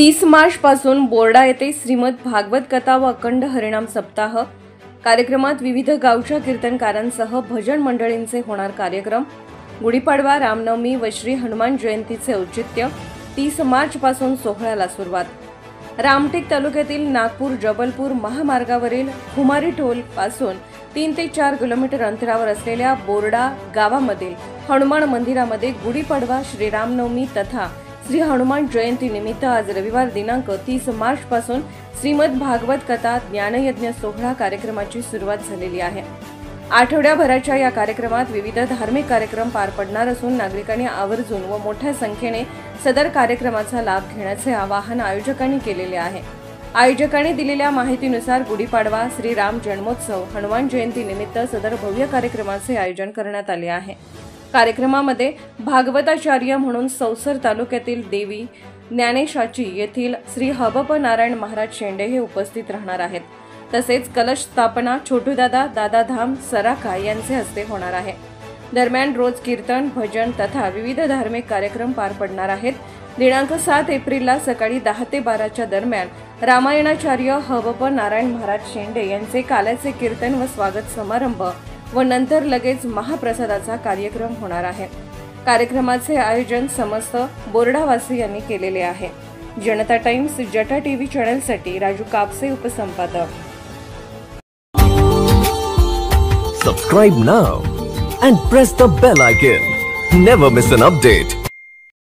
30 मार्च पासून बोर्डा येथे श्रीमद भागवत कथा व अखंड हरिनाम सप्ताह कार्यक्रमात विविध गावच्या कीर्तनकारांसह भजन मंडळींचे होणार कार्यक्रम। गुढीपाडवा, रामनवमी व श्री हनुमान जयंतीचे औचित्य 30 मार्च पासून सोहळ्याला सुरुवात। रामटेक तालुक्यातील नागपूर जबलपूर महामार्गावरील खुमारी टोल पासून 3 ते 4 किलोमीटर अंतरावर असलेल्या बोर्डा गावामधील हनुमान मंदिरामध्ये गुढीपाडवा, श्री रामनवमी तथा श्री हनुमान जयंती निमित्त आज रविवार दिनांक 30 मार्च पासून श्रीमद भागवत कथा ज्ञानयज्ञ सोहळा कार्यक्रमाची सुरुवात झालेली आहे। आठवड्याभराच्या या कार्यक्रमात विविध धार्मिक कार्यक्रम पार पडणार असून नागरिकांनी आवर्जून व मोठ्या संख्येने सदर कार्यक्रमाचा लाभ घेण्याचे आवाहन आयोजकांनी केलेले आहे। आयोजकांनी दिलेल्या माहितीनुसार गुढीपाडवा, श्री राम जन्मोत्सव, हनुमान जयंती निमित्त सदर भव्य कार्यक्रमाचे आयोजन करण्यात आले आहे। कार्यक्रमामध्ये भागवताचार्य म्हणून सौसर तालुक्यातील देवी ज्ञानेशाची येथील श्री हबप नारायण महाराज शेंडे हे उपस्थित राहणार आहेत। तसेच कलश स्थापना छोटूदादा दादाधाम सराखा यांचे हस्ते होणार आहे। दरम्यान रोज कीर्तन, भजन तथा विविध धार्मिक कार्यक्रम पार पडणार आहेत। दिनांक 7 एप्रिलला सकाळी 10 ते 12च्या दरम्यान रामायणाचार्य हबप नारायण महाराज शेंडे यांचे काल्याचे कीर्तन व स्वागत समारंभ व नंतर लगेच महाप्रसादाचा कार्यक्रम होणार आहे। कार्यक्रमाचे आयोजन समस्त बोर्डावासी यांनी केलेले आहे। जनता टाइम्स जटा टीव्ही चॅनलसाठी राजू कापसे उपसंपादक। Subscribe now and press the bell icon. Never miss an update.